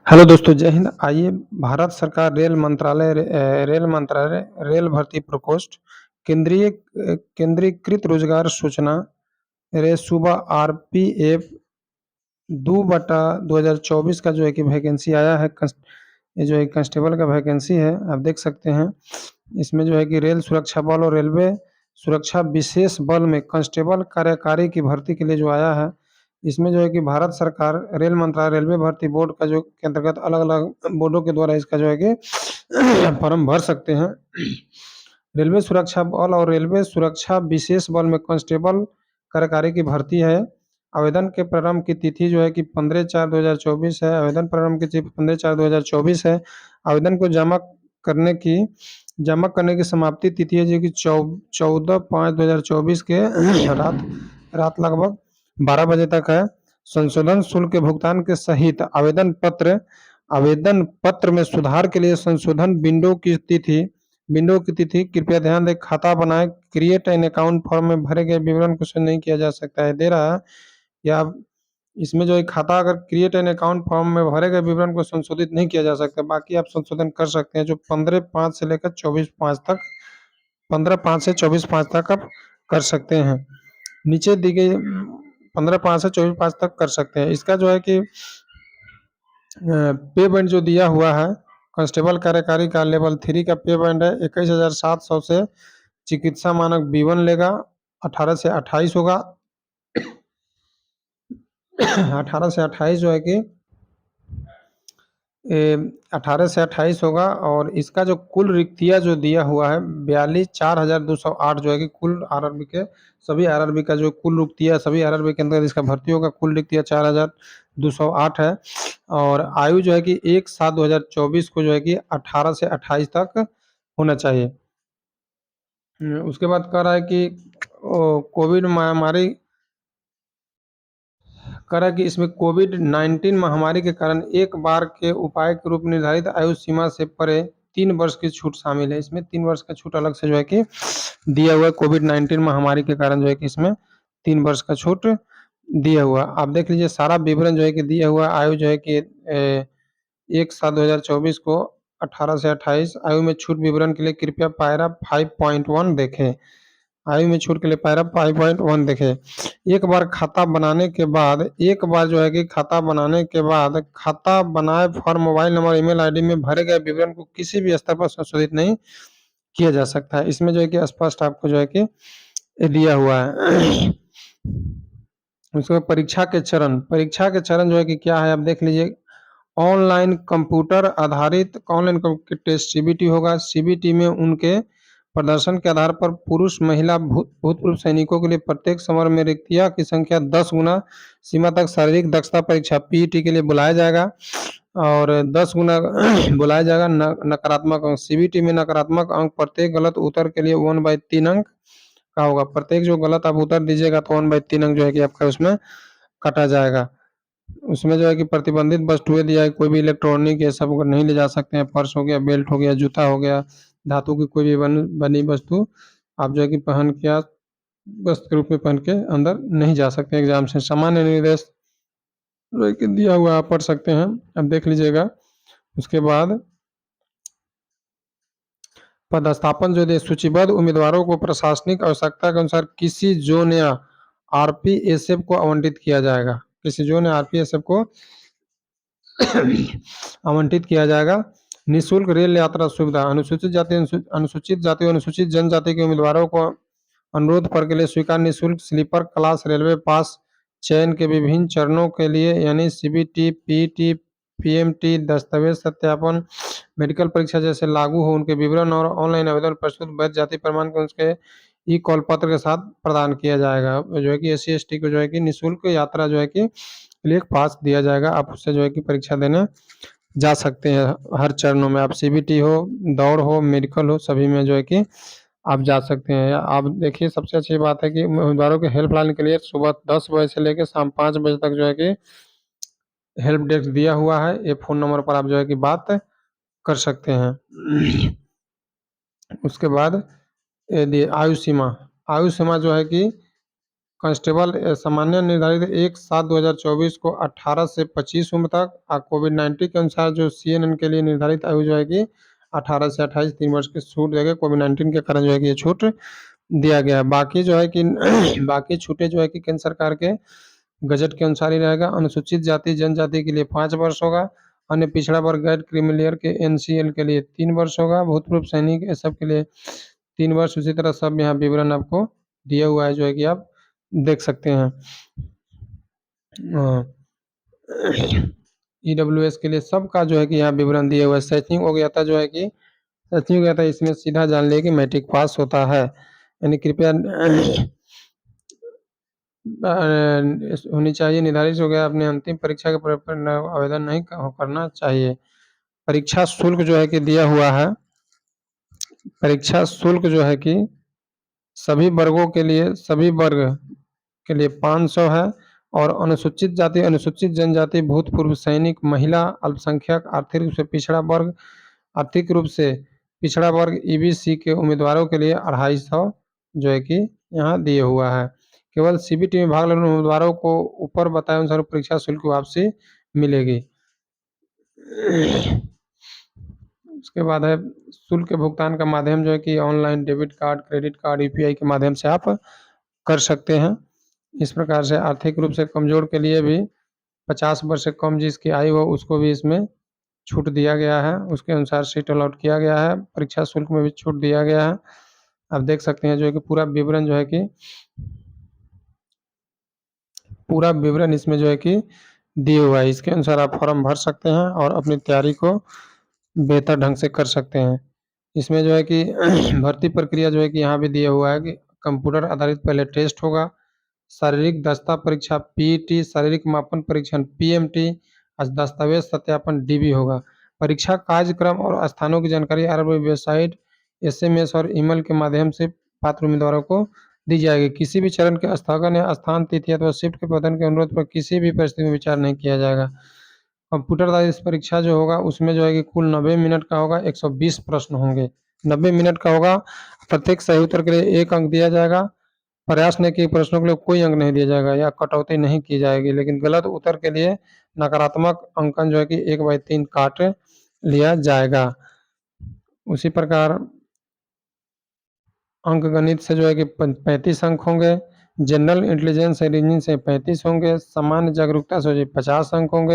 Hello दोस्तों, जय हिंद। आइए भारत सरकार रेल भर्ती प्रकोष्ठ केंद्रीकृत रोजगार सूचना सूबा आरपीएफ 2/2024 का जो है कि वैकेंसी आया है। ये जो है कांस्टेबल का वैकेंसी है, आप देख सकते हैं। इसमें जो है कि रेल सुरक्षा बल और रेलवे सुरक्षा विशेष बल में कांस्टेबल कार्यकारी की भर्ती के लिए जो आया है। इसमें जो है कि भारत सरकार रेल मंत्रालय रेलवे भर्ती बोर्ड का जो के अंतर्गत अलग-अलग बोर्डों के द्वारा इसका जो है कि फॉर्म भर सकते हैं। रेलवे सुरक्षा बल और रेलवे सुरक्षा विशेष बल में कांस्टेबल कार्यकारी की भर्ती है। आवेदन के प्रारंभ की तिथि जो है कि 15/4/2024 है। आवेदन प्रारंभ की तिथि 15/4/2024 है। आवेदन को जमा करने की समाप्ति तिथि है जो कि 14/5/2024 के रात रात लगभग 12 बजे तक है। संशोधन शुल्क के भुगतान के सहित आवेदन पत्र में सुधार के लिए संशोधन विंडो की तिथि कृपया ध्यान दें। खाता बनाए क्रिएट एन अकाउंट फॉर्म में भरे गए विवरण को नहीं किया जा सकता है, दे रहा है। या इसमें जो है खाता अगर क्रिएट एन अकाउंट फॉर्म में भरे गए विवरण को संशोधित नहीं किया जा सकता। बाकी आप संशोधन कर सकते हैं जो 15/5 से लेकर 24/5 तक 15/5 से 24/5 तक आप कर सकते हैं। नीचे दी गई 15/5 से 24/5 तक कर सकते हैं। इसका जो है कि पे बैंड जो दिया हुआ है कांस्टेबल कार्यकारी का लेवल 3 का पे बैंड है 21,700 से। चिकित्सा मानक B1 लेगा। 18 से 28 होगा। 18 से 28 जो है कि 18 से 28 होगा। और इसका जो कुल रिक्तियाँ जो दिया हुआ है 42,4208 जो है कि कुल आरआरबी के सभी आरआरबी का जो कुल रिक्तियाँ सभी आरआरबी के अंदर इसका भर्ती होगा। कुल रिक्तियाँ 4208 है। और आयु जो है कि 1/7/2024 को जो है कि 18 से 28 तक होना चाहिए। उसके बाद कह रहा है कि कोविड महामारी करा कि इसमें कोविड-19 महामारी के कारण एक बार के उपाय के रूप में निर्धारित आयु सीमा से परे 3 वर्ष की छूट शामिल है। इसमें 3 वर्ष का छूट अलग से जो है कि दिया हुआ है। कोविड-19 महामारी के कारण जो है कि इसमें 3 वर्ष का छूट दिया हुआ। आप देख लीजिए सारा विवरण जो है कि दिया हुआ। आयु जो है कि 1/7/2024 को 18 से 28 आयु में छूट विवरण के लिए कृपया पैरा 5.1 देखें। आयु में छूट के लिए पैरा 5.1 देखें। एक बार जो है कि खाता बनाने के बाद खाता बनाए form mobile number email ID में भरे गए विवरण को किसी भी स्तर पर संशोधित नहीं किया जा सकता है। इसमें जो है कि स्पष्ट आपको जो है कि दिया हुआ है। उसके बाद परीक्षा के चरण जो है कि क्या है आप देख लीजिए। ऑनलाइन टेस्ट सीबीटी होगा। सीबीटी में उनके प्रदर्शन के आधार पर पुरुष महिला भूतपूर्व सैनिकों के लिए प्रत्येक समर में रिक्तियां की संख्या 10 गुना सीमा तक शारीरिक दक्षता परीक्षा पीईटी के लिए बुलाया जाएगा। और 10 गुना बुलाया जाएगा। नकारात्मक अंक सीबीटी में नकारात्मक अंक प्रत्येक गलत उत्तर के लिए 1/3 अंक का होगा। प्रत्येक जो गलत आप उत्तर दीजिएगा तो 1/3 अंक जो है कि आपका उसमें काटा जाएगा। उसमें जो है कि प्रतिबंधित वस्तुएं दिया है। कोई भी इलेक्ट्रॉनिक ये सब नहीं ले जा सकते हैं। पर्स हो गया, बेल्ट हो गया, जूता हो गया, धातु की कोई भी बनी वस्तु आप जो है कि पहन के वस्त्र के रूप में पहन के अंदर नहीं जा सकते एग्जाम से। सामान्य निर्देश जो है कि दिया हुआ आप पढ़ सकते हैं। अब देख लीजिएगा। उसके बाद पदस्थापन जो है सूचीबद्ध उम्मीदवारों को प्रशासनिक आवश्यकता के अनुसार किसी जोन या आरपीएसएफ को आवंटित किया जाएगा। किसी जोन या आरपीएसएफ को आवंटित किया जाएगा। निःशुल्क रेल यात्रा सुविधा अनुसूचित जाति और अनुसूचित जनजाति के उम्मीदवारों को अनुरोध पर के लिए स्वीकार निःशुल्क स्लीपर क्लास रेलवे पास चयन के विभिन्न चरणों के लिए यानी सीबीटी, पीटी, पीएमटी, दस्तावेज सत्यापन, मेडिकल परीक्षा जैसे लागू हो उनके विवरण और ऑनलाइन आवेदन प्रस्तुत वैध जाति प्रमाण को उसके ई कॉल पत्र के साथ प्रदान किया जाएगा। जो है कि एससी एसटी को जो है कि निःशुल्क यात्रा जो है कि लिए पास दिया जाएगा। आप उससे जो है कि परीक्षा देने जा सकते हैं। हर चरणों में आप सीबीटी हो, दौड़ हो, मेडिकल हो, सभी में जो है कि आप जा सकते हैं। आप देखिए सबसे अच्छी बात है कि उम्मीदवारों के हेल्पलाइन के लिए सुबह 10 बजे से लेकर शाम 5 बजे तक जो है कि हेल्प डेस्क दिया हुआ है। ये फ़ोन नंबर पर आप जो है कि बात कर सकते हैं। उसके बाद आयु सीमा जो है कि कांस्टेबल सामान्य निर्धारित 1/7/2024 को 18 से 25 उम्र तक, और कोविड-19 के अनुसार जो CNN के लिए निर्धारित आयु जो है कि 18 से 28 3 वर्ष की छूट देगा। कोविड-19 के कारण जो है कि ये छूट दिया गया है। बाकी जो है कि बाकी छूटें जो है कि केंद्र सरकार के बजट के अनुसार ही रहेगा। अनुसूचित जाति जनजाति के लिए 5 वर्ष होगा, अन्य पिछड़ा वर्ग गैर क्रीमिलियर के NCL के लिए 3 वर्ष होगा, भूतपूर्व सैनिक ये सब के लिए 3 वर्ष। उसी तरह सब यहाँ विवरण आपको दिया हुआ है जो है कि आप देख सकते हैं। EWS के लिए सबका जो है कि यहाँ विवरण दिया हुआ है। शैक्षणिक योग्यता जो है कि शैक्षणिक योग्यता इसमें सीधा जान लिया कि मैट्रिक पास होता है, यानी कृपया होनी चाहिए। निर्धारित हो गया अपने अंतिम परीक्षा के पर आवेदन नहीं करना चाहिए। परीक्षा शुल्क जो है कि दिया हुआ है। परीक्षा शुल्क जो है कि सभी वर्गों के लिए, सभी वर्ग के लिए 500 है, और अनुसूचित जाति, अनुसूचित जनजाति, भूतपूर्व सैनिक, महिला, अल्पसंख्यक, आर्थिक रूप से पिछड़ा वर्ग, आर्थिक रूप से पिछड़ा वर्ग EBC के उम्मीदवारों के लिए 250 जो है कि यहाँ दिए हुआ है। केवल CBT में भाग लेने वाले उम्मीदवारों को ऊपर बताए अनुसार परीक्षा शुल्क की वापसी मिलेगी। उसके बाद है शुल्क के भुगतान का माध्यम जो है कि online, debit card, credit card, UPI के माध्यम से आप कर सकते हैं। इस प्रकार से आर्थिक रूप से कमजोर के लिए भी 50 वर्ष से कम जिसकी आयु हो उसको भी इसमें छूट दिया गया है। उसके अनुसार सीट अलॉट किया गया है। परीक्षा शुल्क में भी छूट दिया गया है। आप देख सकते हैं जो है कि पूरा विवरण जो है कि पूरा विवरण इसमें जो है कि दिया हुआ है। इसके अनुसार आप फॉर्म भर सकते हैं और अपनी तैयारी को बेहतर ढंग से कर सकते हैं। इसमें जो है कि भर्ती प्रक्रिया जो है कि यहाँ भी दिया हुआ है कि कंप्यूटर आधारित पहले टेस्ट होगा, शारीरिक दक्षता परीक्षा PET, शारीरिक मापन परीक्षण PMT, दस्तावेज सत्यापन DB होगा। परीक्षा कार्यक्रम और स्थानों की जानकारी आरबी वेबसाइट, SMS और ईमेल के माध्यम से पात्र उम्मीदवारों को दी जाएगी। किसी भी चरण के स्थगन या स्थान, तिथि अथवा शिफ्ट के प्रबंधन के अनुरोध पर किसी भी परिस्थिति में विचार नहीं किया जाएगा। कंप्यूटर आधारित परीक्षा जो होगा उसमें जो है कि कुल 90 मिनट का होगा, 120 प्रश्न होंगे। 90 मिनट का होगा। प्रत्येक सही उत्तर के लिए 1 अंक दिया जाएगा। प्रयास नहीं किए प्रश्नों के लिए कोई अंक नहीं दिया जाएगा या कटौती नहीं की जाएगी, लेकिन गलत उत्तर के लिए नकारात्मक अंकन जो है कि 1/3 काट लिया जाएगा। उसी प्रकार अंक गणित से जो है कि 35 अंक होंगे। जनरल इंटेलिजेंस रीजनिंग से 35 होंगे। सामान्य जागरूकता से 50 अंक होंगे।